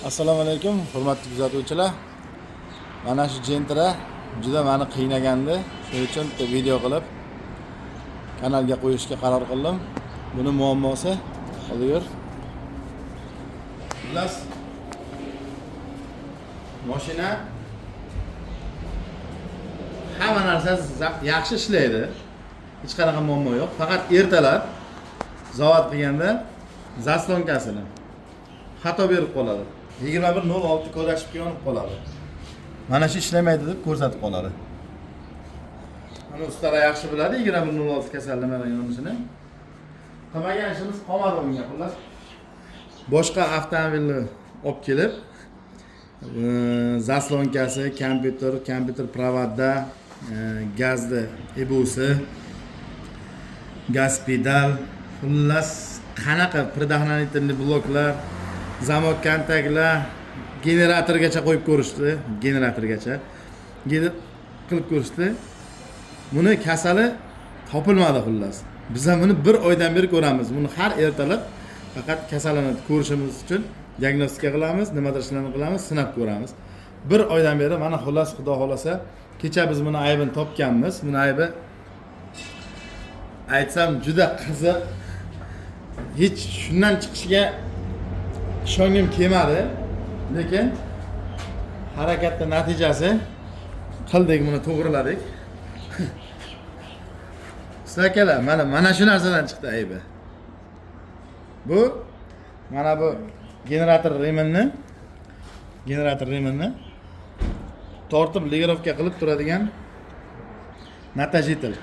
Assalomu alaykum, hurmatli kuzatuvchilar. Mana shu Gentra juda meni qiynagandi. Shuning uchun bitta video qilib kanalga qo'yishga qaror qildim. Buni muammosi hozir. Xullas mashina hamma narsasi yaxshi ishlaydi. Hech qanaqa muammo yo'q. Faqat ertalab zavod qilganda zaslonkasini xato berib qoladi. 21:06 kodashib yonib qoladi. Mana shu ishlamaydi deb ko'rsatib qoladi. Mana ustalar yaxshi biladi 21:06 kasallanmadan yonishini. Qilmagan ishimiz qolmadi unga xullas. Boshqa avtomobilni olib kelib, zaslonkasi, kompyuter provodda, gazda ibusi, gaz pedal, xullas qanaqa предохранительный bloklar, zamok kontaktlar, generatorgacha qo'yib ko'rishdi, qilib ko'rishdi. Buni kasali topilmadi xullas. Biz ham buni 1 oydan beri ko'ramiz. Buni har ertalab faqat kasalini ko'rishimiz uchun diagnostika qilamiz, nimadir ishlarni qilamiz, sinab ko'ramiz. 1 oydan beri mana xullas Xudo xolasa kecha biz buni aybini topganmiz. Buni aybi aytsam juda qiziq. Hech shundan chiqishiga ishongim kelmadi, lekin harakatda natijasi qildik, buni to'g'riladik. Ustakalar, mana shu narsadan chiqdi aybi. Bu mana bu generator remenni tortib legirovka qilib turadigan natajitel.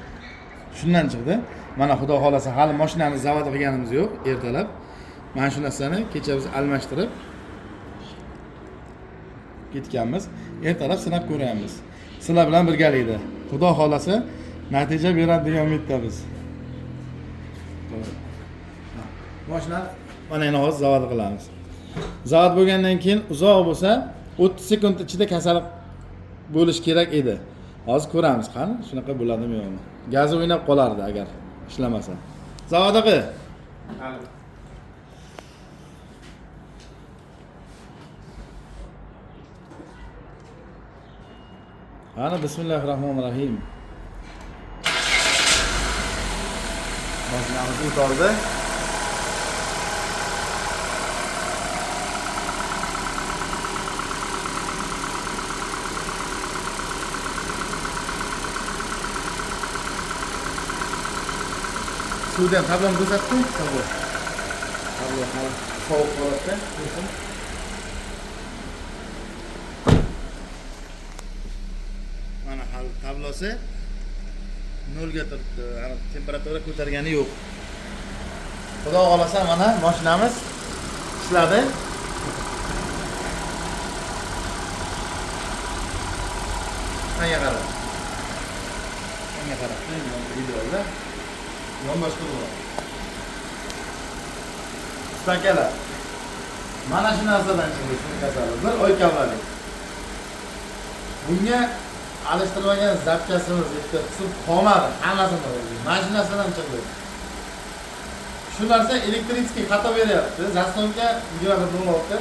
Shundan chiqdi. Mana Xudo xolasa hali mashinani zavod qilganimiz yo'q, ertalab. Mana shu narsani kecha biz almashtirib ketganmiz. Ertalab sinab ko'ramiz. Sizlar bilan birgalikda. Xudo xolasa natija beradi degan umiddamiz. Mashina mana endi hozir zavod qilamiz. Zavod bo'lgandan keyin uzoq bo'lsa 30 sekund ichida kasallik bo'lish kerak edi. Hozir ko'ramiz qani, shunaqa bo'ladimi yo'qmi. Gazi o'ynab qolardi agar ishlamasa. Zavodaqa. Ana bismillahirrohmanirrohim. Mashinamiz o'toldi. Suvdan tabloni ko'rsatdim. Tablo sovuq holatda. Mana hal tablosi 0 ga turibdi. Temperatura ko'targani yo'q. Xudo xolasa mana mashinamiz ishladi. Menga qara. Videoda yonboshqa bo'ladi. Ustakalar. Mana shu narsadan chiqdi shuni kasali. 1 oy kavladi. Bunga alishtirmagan zapchasimiz ikkita qism qolmadi. Hammasini o'zi. Mashinasidan chiqdi. Shu narsa elektrический xato beryapti. Zaslonka 21:06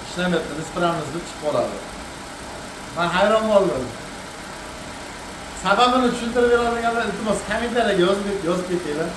ishlamayapti. Ispravnost deb chiqib qoladi. Men hayron qoldim. Sababini tushuntirib beradiganlar iltimos kommentariyga yozib ketinglar.